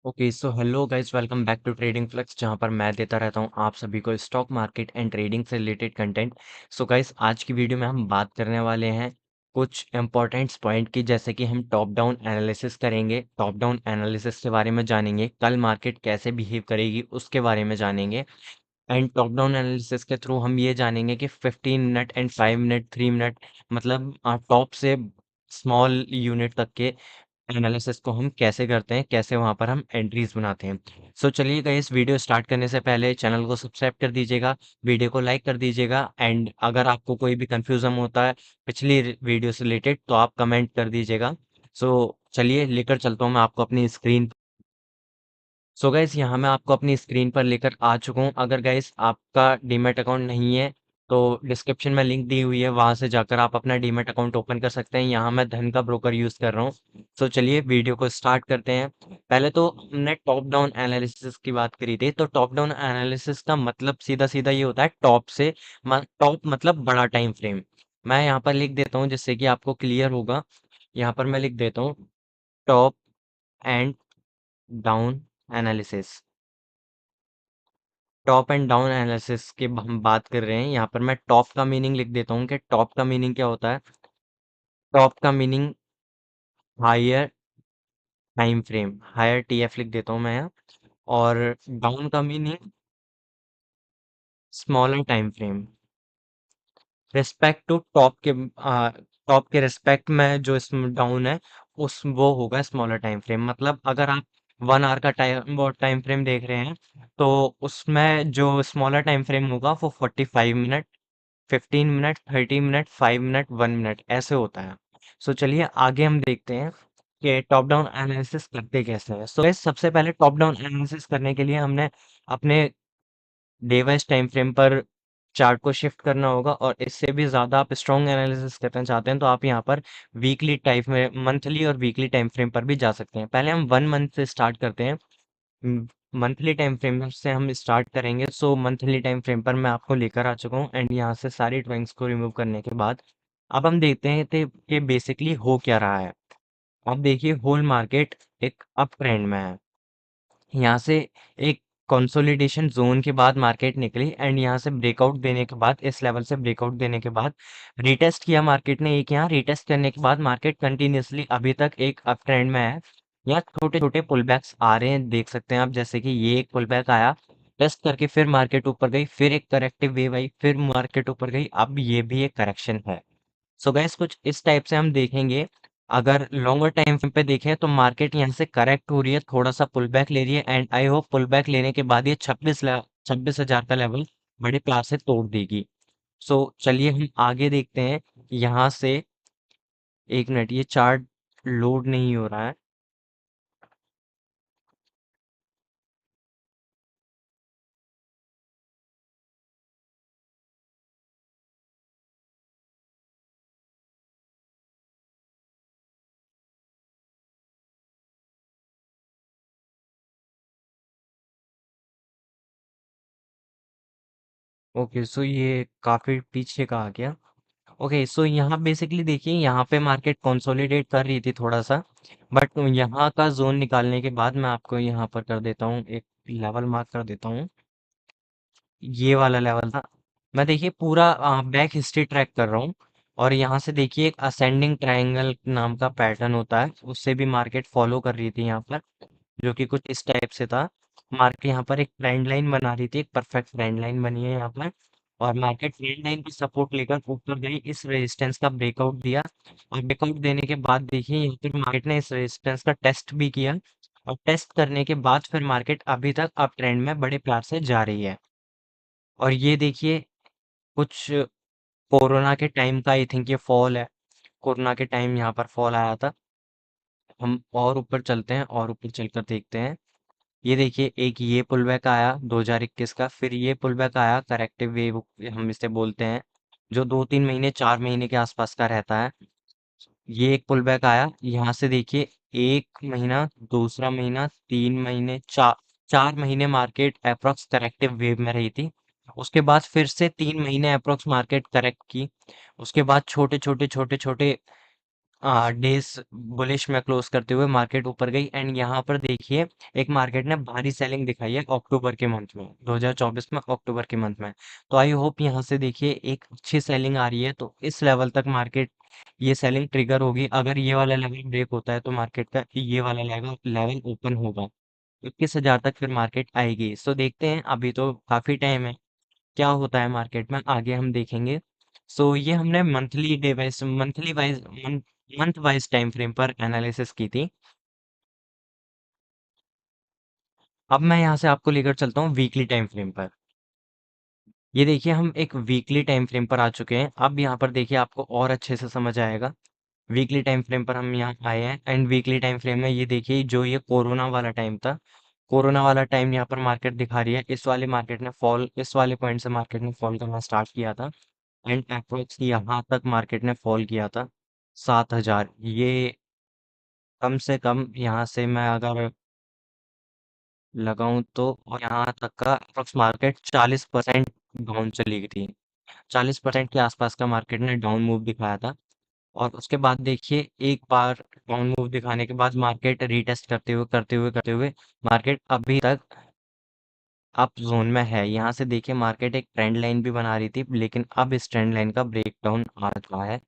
Okay so hello guys, welcome back to Trading Flex, जहां पर मैं देता रहता हूं आप सभी को स्टॉक मार्केट एंड ट्रेडिंग से रिलेटेड कंटेंट। सो गाइस, आज की वीडियो में हम बात करने वाले हैं कुछ इंपॉर्टेंट पॉइंट की, जैसे कि हम टॉप डाउन एनालिसिस करेंगे। टॉप डाउन एनालिसिस के बारे में जानेंगे, कल मार्केट कैसे बिहेव करेगी उसके बारे में जानेंगे। एंड टॉप डाउन एनालिसिस के थ्रू हम ये जानेंगे कि 15 मिनट एंड 5 मिनट 3 मिनट मतलब टॉप से स्मॉल यूनिट तक के एनालिसिस को हम कैसे करते हैं, कैसे वहां पर हम एंट्रीज बनाते हैं। सो चलिए गाइस, वीडियो स्टार्ट करने से पहले चैनल को सब्सक्राइब कर दीजिएगा, वीडियो को लाइक कर दीजिएगा। एंड अगर आपको कोई भी कंफ्यूजन होता है पिछली वीडियो से रिलेटेड तो आप कमेंट कर दीजिएगा। सो चलिए लेकर चलता हूँ मैं आपको अपनी स्क्रीन। सो गाइस, यहाँ मैं आपको अपनी स्क्रीन पर लेकर आ चुका हूँ। अगर गाइस आपका डीमैट अकाउंट नहीं है तो डिस्क्रिप्शन में लिंक दी हुई है, वहां से जाकर आप अपना डीमैट अकाउंट ओपन कर सकते हैं। यहाँ मैं धन का ब्रोकर यूज कर रहा हूँ। सो चलिए वीडियो को स्टार्ट करते हैं। पहले तो हमने टॉप डाउन एनालिसिस की बात करी थी, तो टॉप डाउन एनालिसिस का मतलब सीधा सीधा ये होता है टॉप से। टॉप मतलब बड़ा टाइम फ्रेम। मैं यहाँ पर लिख देता हूँ जिससे कि आपको क्लियर होगा। यहाँ पर मैं लिख देता हूँ top and down analysis. Top and down analysis की हम बात कर रहे हैं। यहाँ पर मैं टॉप का मीनिंग लिख देता हूँ कि टॉप का मीनिंग क्या होता है। टॉप का meaning higher time frame, higher TF लिख देता हूँ मैं यहाँ। और डाउन का meaning smaller time frame. Respect to top के रिस्पेक्ट में जो इसमें डाउन है उस वो होगा स्मॉलर टाइम फ्रेम। मतलब अगर आप 1 आवर का टाइम फ्रेम देख रहे हैं तो उसमें जो स्मॉलर टाइम फ्रेम होगा वो 45 minute, 15 minute, 30 minute, 5 minute, 1 minute ऐसे होता है। सो चलिए आगे हम देखते हैं कि टॉप डाउन एनालिसिस करते कैसे हैं। सो सबसे पहले टॉप डाउन एनालिसिस करने के लिए हमने अपने डे वाइज टाइम फ्रेम पर चार्ट को शिफ्ट करना होगा। और इससे भी ज़्यादा आप स्ट्रॉन्ग एनालिसिस करना चाहते हैं तो आप यहाँ पर वीकली टाइप में मंथली और वीकली टाइम फ्रेम पर भी जा सकते हैं। पहले हम 1 मंथ से स्टार्ट करते हैं। मंथली टाइम फ्रेम से हम स्टार्ट करेंगे। सो मंथली टाइम फ्रेम पर मैं आपको लेकर आ चुका हूँ एंड यहाँ से सारी ड्राइंग्स को रिमूव करने के बाद अब हम देखते हैं कि बेसिकली हो क्या रहा है। अब देखिए, होल मार्केट एक अप ट्रेंड में है। यहाँ से एक कंसोलिडेशन जोन के बाद मार्केट निकली एंड यहाँ से ब्रेकआउट देने के बाद, इस लेवल से ब्रेकआउट देने के बाद रिटेस्ट किया मार्केट ने। एक यहाँ रिटेस्ट करने के बाद मार्केट कंटिन्यूअसली अभी तक एक अप ट्रेंड में है। यहाँ छोटे छोटे पुल बैक्स आ रहे हैं, देख सकते हैं आप, जैसे कि ये एक पुल बैक आया, टेस्ट करके फिर मार्केट ऊपर गई, फिर एक करेक्टिव वेव आई, फिर मार्केट ऊपर गई, अब ये भी एक करेक्शन है। सो गाइस, कुछ इस टाइप से हम देखेंगे। अगर लॉन्गर टाइम फ्रेम पे देखें तो मार्केट यहाँ से करेक्ट हो रही है, थोड़ा सा पुल बैक ले रही है and I hope pull back लेने के बाद ये 26,000 का लेवल बड़े प्यार से तोड़ देगी। सो चलिए हम आगे देखते हैं। यहाँ से एक मिनट, ये चार्ट लोड नहीं हो रहा है। ओके सो ये काफी पीछे का आ गया। ओके सो यहाँ बेसिकली देखिए, यहाँ पे मार्केट कंसोलिडेट कर रही थी थोड़ा सा, बट यहाँ का जोन निकालने के बाद मैं आपको यहाँ पर कर देता हूँ, एक लेवल मार्क कर देता हूँ। ये वाला लेवल था। मैं देखिए पूरा बैक हिस्ट्री ट्रैक कर रहा हूँ। और यहाँ से देखिए एक असेंडिंग ट्रायंगल नाम का पैटर्न होता है, उससे भी मार्केट फॉलो कर रही थी यहाँ पर, जो कि कुछ इस टाइप से था। मार्केट यहाँ पर एक ट्रेंड लाइन बना रही थी, एक परफेक्ट ट्रेंड लाइन बनी है यहाँ पर। और मार्केट ट्रेंड लाइन की सपोर्ट लेकर ऊपर गई, इस रेजिस्टेंस का ब्रेकआउट दिया। और ब्रेकआउट देने के बाद देखिए यहाँ पर मार्केट ने इस रेजिस्टेंस का टेस्ट भी किया। और टेस्ट करने के बाद फिर मार्केट अभी तक अप ट्रेंड में बड़े प्यार से जा रही है। और ये देखिए, कुछ कोरोना के टाइम का आई थिंक ये फॉल है। कोरोना के टाइम यहाँ पर फॉल आया था। हम और ऊपर चलते हैं और ऊपर चलकर देखते हैं। ये देखिए, एक ये पुल बैक आया 2021 का, फिर ये पुल बैक आया करेक्टिव वेव हम इसे बोलते हैं, जो 2-3 महीने 4 महीने के आसपास का रहता है। ये एक पुल बैक आया, यहाँ से देखिए, 1 महीना, दूसरा महीना, 3 महीने, 4 महीने मार्केट अप्रोक्स करेक्टिव वेव में रही थी। उसके बाद फिर से 3 महीने अप्रोक्स मार्केट करेक्ट की। उसके बाद छोटे छोटे छोटे छोटे डेज बुलिश में क्लोज करते हुए मार्केट ऊपर गई एंड यहाँ पर देखिए एक मार्केट ने भारी सेलिंग दिखाई है अक्टूबर के मंथ में, 2024 में अक्टूबर के मंथ में। तो आई होप यहाँ से देखिए एक अच्छी सेलिंग आ रही है, तो इस लेवल तक मार्केट ये सेलिंग ट्रिगर होगी। अगर ये वाला लेवल ब्रेक होता है तो मार्केट का ये वाला लेवल लेवल ओपन होगा, 21,000 तक फिर मार्केट आएगी। सो देखते हैं, अभी तो काफी टाइम है, क्या होता है मार्केट में आगे हम देखेंगे। सो ये हमने monthly wise month wise time frame पर एनालिसिस की थी। अब मैं यहाँ से आपको लेकर चलता हूँ वीकली टाइम फ्रेम पर। ये देखिए हम एक वीकली टाइम फ्रेम पर आ चुके हैं। अब यहाँ पर देखिए आपको और अच्छे से समझ आएगा। वीकली टाइम फ्रेम पर हम यहाँ आए हैं एंड वीकली टाइम फ्रेम में ये देखिए जो ये कोरोना वाला टाइम था, कोरोना वाला टाइम यहाँ पर मार्केट दिखा रही है। इस वाले पॉइंट से मार्केट ने फॉल करना स्टार्ट किया था एंड अप्रोक्स यहाँ तक मार्केट ने फॉल किया था 7,000। ये कम से कम यहाँ से मैं अगर लगाऊं तो, और यहाँ तक का अप्रोक्स मार्केट 40% डाउन चली गई थी। 40% के आसपास का मार्केट ने डाउन मूव दिखाया था। और उसके बाद देखिए एक बार डाउन मूव दिखाने के बाद मार्केट रीटेस्ट करते हुए मार्केट अभी तक अप जोन में है। यहाँ से देखिए मार्केट एक ट्रेंड लाइन भी बना रही थी, लेकिन अब इस ट्रेंड लाइन का ब्रेकडाउन आ रहा है।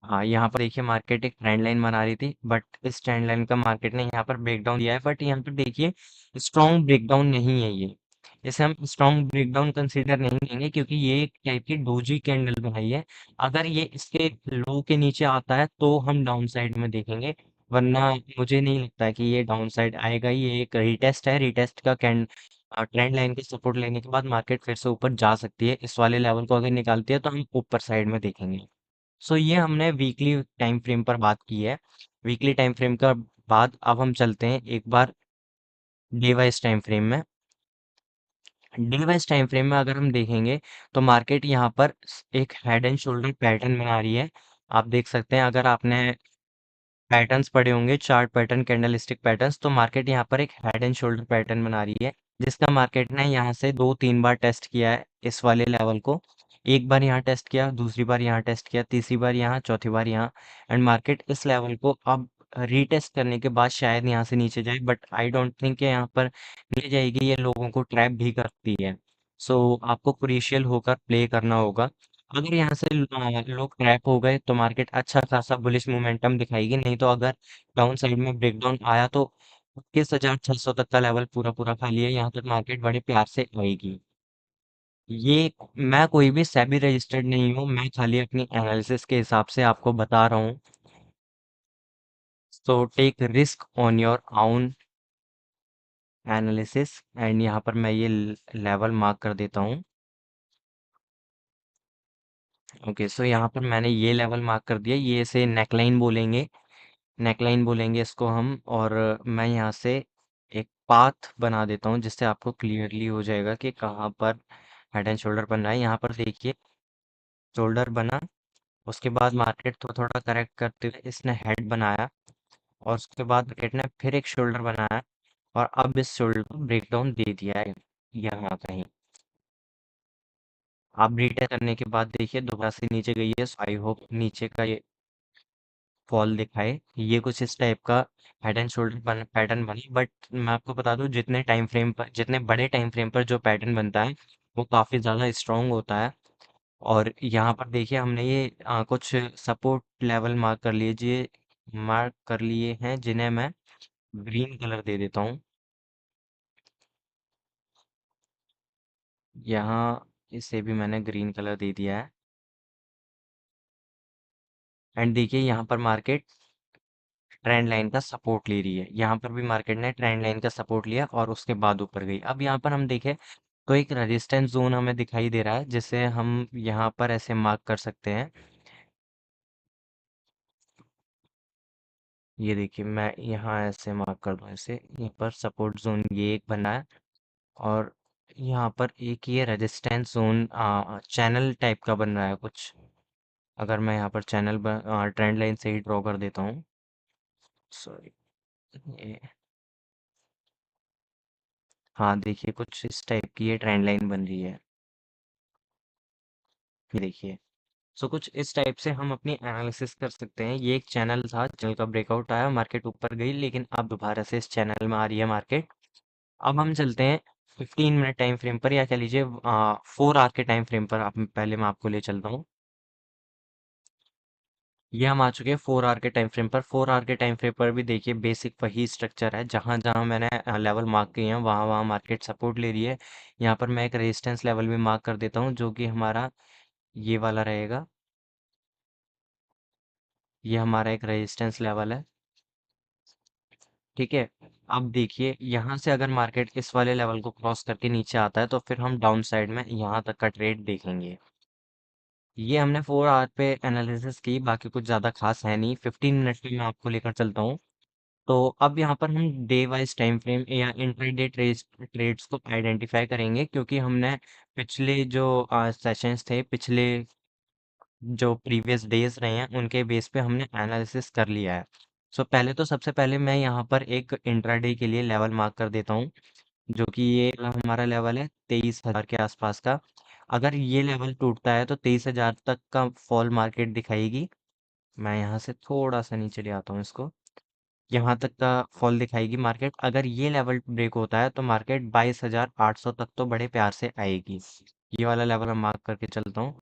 हाँ, यहाँ पर देखिए मार्केट एक ट्रेंड लाइन बना रही थी, बट इस ट्रेंड लाइन का मार्केट ने यहाँ पर ब्रेकडाउन दिया है। बट यहाँ पर देखिए स्ट्रॉन्ग ब्रेकडाउन नहीं है ये। इसे हम स्ट्रॉन्ग ब्रेकडाउन कंसीडर नहीं करेंगे, क्योंकि ये एक टाइप की डोजी कैंडल बनाई है। अगर ये इसके लो के नीचे आता है तो हम डाउन साइड में देखेंगे, वरना मुझे नहीं लगता है कि ये डाउन साइड आएगा। ये एक रीटेस्ट है, रीटेस्ट का ट्रेंड लाइन के सपोर्ट लेने के बाद मार्केट फिर से ऊपर जा सकती है। इस वाले लेवल को अगर निकालती है तो हम ऊपर साइड में देखेंगे। सो ये हमने वीकली टाइम फ्रेम पर बात की है। वीकली टाइम फ्रेम का बाद अब हम चलते हैं एक बार डे वाइज टाइम फ्रेम में। डे वाइज टाइम फ्रेम में अगर हम देखेंगे तो मार्केट यहाँ पर एक हेड एंड शोल्डर पैटर्न बना रही है। आप देख सकते हैं, अगर आपने पैटर्न्स पढ़े होंगे, चार्ट पैटर्न, कैंडलस्टिक पैटर्न्स, तो मार्केट यहाँ पर एक हेड एंड शोल्डर पैटर्न बना रही है, जिसका मार्केट ने यहाँ से 2-3 बार टेस्ट किया है इस वाले लेवल को। एक बार यहाँ टेस्ट किया, दूसरी बार यहाँ टेस्ट किया, तीसरी बार यहाँ, चौथी बार यहाँ। एंड मार्केट इस लेवल को अब रीटेस्ट करने के बाद शायद यहाँ से नीचे जाए, बट आई डोंट थिंक कि यहाँ पर नीचे जाएगी। ये लोगों को ट्रैप भी करती है। सो आपको क्रिशियल होकर प्ले करना होगा। अगर यहाँ से लोग ट्रैप हो गए तो मार्केट अच्छा खासा बुलिश मोमेंटम दिखाएगी, नहीं तो अगर डाउन साइड में ब्रेकडाउन आया तो 21,600 तक का लेवल पूरा पूरा खाली है, यहाँ तक मार्केट बड़े प्यार से आएगी। ये मैं कोई भी सेबी रजिस्टर्ड नहीं हूँ, मैं खाली अपनी एनालिसिस के हिसाब से आपको बता रहा हूँ। So take risk on your own analysis. And यहाँ पर मैं ये लेवल मार्क कर देता हूँ। ओके, सो यहाँ पर मैंने ये लेवल मार्क कर दिया, ये इसे नेकलाइन बोलेंगे, नेकलाइन बोलेंगे इसको हम। और मैं यहाँ से एक पाथ बना देता हूँ, जिससे आपको क्लियरली हो जाएगा कि कहाँ पर हेड एंड शोल्डर बन रहा है। यहाँ पर देखिए शोल्डर बना, उसके बाद मार्केट थोड़ा थोड़ा करेक्ट करते हुए इसने हेड बनाया, और उसके बाद मार्केट ने फिर एक शोल्डर बनाया, और अब इस शोल्डर को ब्रेकडाउन दे दिया है यहाँ कहीं। अब रिटेस्ट करने के बाद देखिए दोबारा से नीचे गई है। आई होप नीचे का ये फॉल दिखाए। ये कुछ इस टाइप का हेड एंड शोल्डर पैटर्न बनी। बट मैं आपको बता दूं, जितने बड़े टाइम फ्रेम पर जो पैटर्न बनता है वो काफी ज्यादा स्ट्रांग होता है। और यहाँ पर देखिए हमने ये कुछ सपोर्ट लेवल मार्क कर लिए हैं, जिन्हें मैं ग्रीन कलर दे देता हूँ। यहाँ इसे भी मैंने ग्रीन कलर दे दिया है। एंड देखिए यहाँ पर मार्केट ट्रेंड लाइन का सपोर्ट ले रही है। यहाँ पर भी मार्केट ने ट्रेंड लाइन का सपोर्ट लिया और उसके बाद ऊपर गई। अब यहाँ पर हम देखें तो एक रेजिस्टेंस जोन हमें दिखाई दे रहा है, जिसे हम यहाँ पर ऐसे मार्क कर सकते हैं। ये देखिए मैं यहाँ ऐसे मार्क कर दूँ इसे, यहाँ पर सपोर्ट जोन ये एक बना है, और यहाँ पर एक ये रेजिस्टेंस जोन चैनल टाइप का बन रहा है कुछ। अगर मैं यहाँ पर ट्रेंड लाइन से ही ड्रॉ कर देता हूँ। सॉरी, ये, हाँ देखिए कुछ इस टाइप की ये ट्रेंड लाइन बन रही है। ये देखिए सो कुछ इस टाइप से हम अपनी एनालिसिस कर सकते हैं। ये एक चैनल था, चैनल का ब्रेकआउट आया, मार्केट ऊपर गई, लेकिन अब दोबारा से इस चैनल में आ रही है मार्केट। अब हम चलते हैं 15 मिनट टाइम फ्रेम पर, या कह लीजिए 4 आवर के टाइम फ्रेम पर। आप पहले मैं आपको ले चलता हूँ। ये हम आ चुके हैं 4 आवर के टाइम फ्रेम पर। 4 आवर के टाइम फ्रेम पर भी देखिए बेसिक वही स्ट्रक्चर है, जहां जहां मैंने लेवल मार्क किए हैं वहां वहां मार्केट सपोर्ट ले रही है। यहाँ पर मैं एक रेजिस्टेंस लेवल भी मार्क कर देता हूँ, जो कि हमारा ये वाला रहेगा। ये हमारा एक रेजिस्टेंस लेवल है, ठीक है। अब देखिए यहाँ से अगर मार्केट इस वाले लेवल को क्रॉस करके नीचे आता है, तो फिर हम डाउन साइड में यहाँ तक का ट्रेड देखेंगे। ये हमने 4 आवर पे एनालिसिस की, बाकी कुछ ज़्यादा खास है नहीं। 15 मिनट पे मैं आपको लेकर चलता हूँ। तो अब यहाँ पर हम डे वाइज टाइम फ्रेम या इंट्राडे ट्रेड्स ट्रेड्स को आइडेंटिफाई करेंगे, क्योंकि हमने पिछले जो सेशंस थे, पिछले जो प्रीवियस डेज रहे हैं, उनके बेस पे हमने एनालिसिस कर लिया है। सो पहले तो सबसे पहले मैं यहाँ पर एक इंट्राडे के लिए लेवल मार्क कर देता हूँ, जो कि ये वाला हमारा लेवल है 23,000 के आसपास का। अगर ये लेवल टूटता है तो 23,000 तक का फॉल मार्केट दिखाएगी। मैं यहाँ से थोड़ा सा नीचे ले आता हूँ इसको। यहाँ तक का फॉल दिखाएगी मार्केट। अगर ये लेवल ब्रेक होता है तो मार्केट 22,800 तक तो बड़े प्यार से आएगी। ये वाला लेवल मैं मार्क करके चलता हूँ,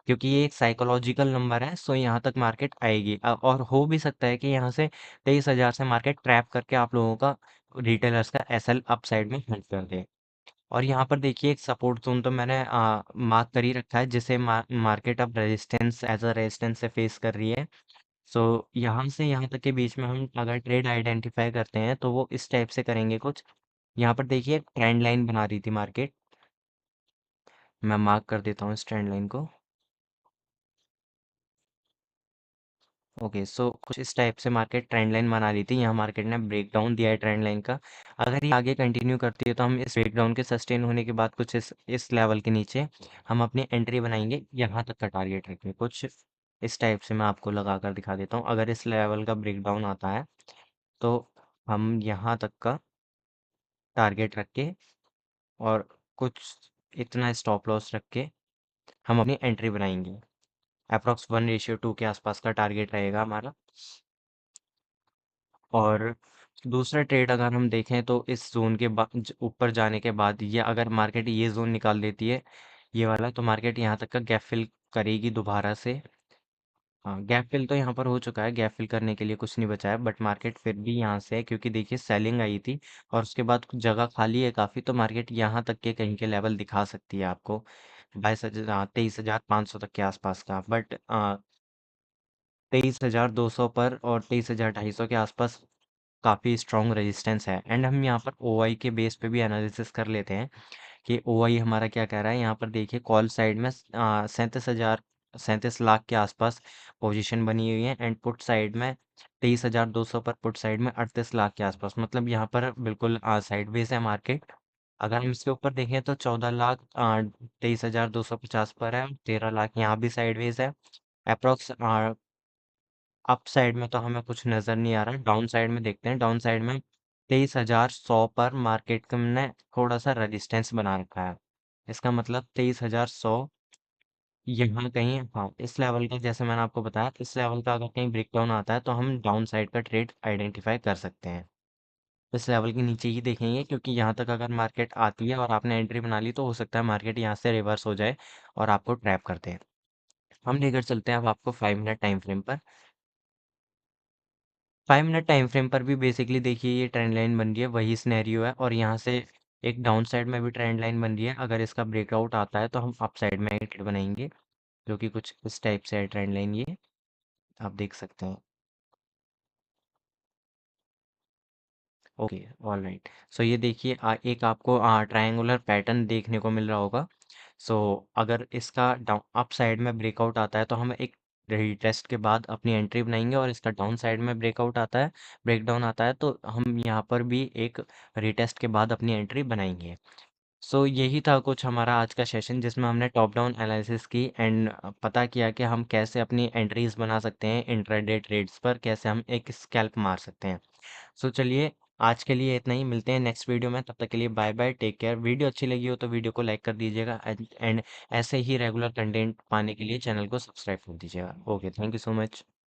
क्योंकि ये एक साइकोलॉजिकल नंबर है। सो यहाँ तक मार्केट आएगी। और हो भी सकता है कि यहाँ से 23,000 से मार्केट ट्रैप करके आप लोगों का, रिटेलर्स का, एसएल अप साइड में हिट कर दे। और यहाँ पर देखिए एक सपोर्ट जोन तो मैंने मार्क कर ही रखा है, जिसे मार्केट अब रेजिस्टेंस, एज अ रेजिस्टेंस से फेस कर रही है। सो यहाँ से यहाँ तक के बीच में हम अगर ट्रेड आइडेंटिफाई करते हैं तो वो इस टाइप से करेंगे कुछ। यहाँ पर देखिए ट्रेंड लाइन बना रही थी मार्केट। मैं मार्क कर देता हूँ इस ट्रेंड लाइन को। ओके, सो कुछ इस टाइप से मार्केट ट्रेंड लाइन बना रही थी। यहाँ मार्केट ने ब्रेक डाउन दिया है ट्रेंड लाइन का। अगर ये आगे कंटिन्यू करती है तो हम इस ब्रेक डाउन के सस्टेन होने के बाद कुछ इस लेवल के नीचे हम अपनी एंट्री बनाएंगे। यहाँ तक का टारगेट रखेंगे कुछ इस टाइप से। मैं आपको लगा कर दिखा देता हूँ। अगर इस लेवल का ब्रेक डाउन आता है तो हम यहाँ तक का टारगेट रख के और कुछ इतना स्टॉप लॉस रख के हम अपनी एंट्री बनाएंगे। अप्रॉक्स 1:2 के आसपास का टारगेट रहेगा हमारा। और दूसरा ट्रेड अगर हम देखें तो इस जोन के ऊपर जाने के बाद, या अगर मार्केट ये जोन निकाल देती है, ये वाला, तो मार्केट यहाँ तक का गैप फिल करेगी दोबारा से। हाँ, गैप फिल तो यहाँ पर हो चुका है। गैप फिल करने के लिए कुछ नहीं बचा है, बट मार्केट फिर भी यहाँ से है, क्योंकि देखिए सेलिंग आई थी और उसके बाद कुछ जगह खाली है काफ़ी, तो मार्केट यहाँ तक के कहीं के लेवल दिखा सकती है आपको। 22,000, 23,500 तक के आसपास का। बट 23,200 पर और 23,250 के आसपास काफ़ी स्ट्रॉन्ग रेजिस्टेंस है। एंड हम यहाँ पर ओआई के बेस पे भी एनालिसिस कर लेते हैं कि ओआई हमारा क्या कह रहा है। यहाँ पर देखिए कॉल साइड में 37,000, 37 लाख के आसपास पोजीशन बनी हुई है, एंड पुट साइड में 23,200 पर, पुट साइड में 38 लाख के आसपास। मतलब यहाँ पर बिल्कुल साइडवेज है मार्केट। अगर हम इसके ऊपर देखें तो 14 लाख 23,250 पर है, 13 लाख यहाँ भी साइडवेज है। अप्रोक्स अप साइड में तो हमें कुछ नज़र नहीं आ रहा। डाउन साइड में देखते हैं। डाउन साइड में 23,100 पर मार्केट ने थोड़ा सा रेजिस्टेंस बना रखा है। इसका मतलब 23,100 यहाँ कहीं, हाँ, इस लेवल का, जैसे मैंने आपको बताया, इस लेवल का अगर कहीं ब्रेक डाउन आता है तो हम डाउन साइड का ट्रेड आइडेंटिफाई कर सकते हैं। इस लेवल के नीचे ही देखेंगे, क्योंकि यहाँ तक अगर मार्केट आती है और आपने एंट्री बना ली तो हो सकता है मार्केट यहाँ से रिवर्स हो जाए और आपको ट्रैप कर दे। हम लेकर चलते हैं अब आपको 5 मिनट टाइम फ्रेम पर। 5 मिनट टाइम फ्रेम पर भी बेसिकली देखिए ये ट्रेंड लाइन बन रही है, वही सिनेरियो है। और यहाँ से एक डाउन साइड में भी ट्रेंड लाइन बन रही है। अगर इसका ब्रेकआउट आता है तो हम अप साइड में एंट्री बनाएंगे, जो कि कुछ इस टाइप से है ट्रेंड लाइन। ये आप देख सकते हैं। Okay, all right. सो ये देखिए एक आपको ट्रायंगुलर पैटर्न देखने को मिल रहा होगा। सो अगर इसका डाउन अप साइड में ब्रेकआउट आता है तो हम एक रीटेस्ट के बाद अपनी एंट्री बनाएंगे, और इसका डाउन साइड में ब्रेकआउट आता है, ब्रेकडाउन आता है, तो हम यहाँ पर भी एक रीटेस्ट के बाद अपनी एंट्री बनाएंगे। सो यही था कुछ हमारा आज का सेशन, जिसमें हमने टॉप डाउन एनालिसिस की एंड पता किया कि हम कैसे अपनी एंट्रीज बना सकते हैं इंट्राडे ट्रेड्स पर, कैसे हम एक स्कैल्प मार सकते हैं। सो चलिए, आज के लिए इतना ही, मिलते हैं नेक्स्ट वीडियो में, तब तक के लिए bye bye, take care. Video अच्छी लगी हो तो वीडियो को लाइक कर दीजिएगा एंड ऐसे ही रेगुलर कंटेंट पाने के लिए चैनल को सब्सक्राइब कर दीजिएगा। Okay, thank you so much.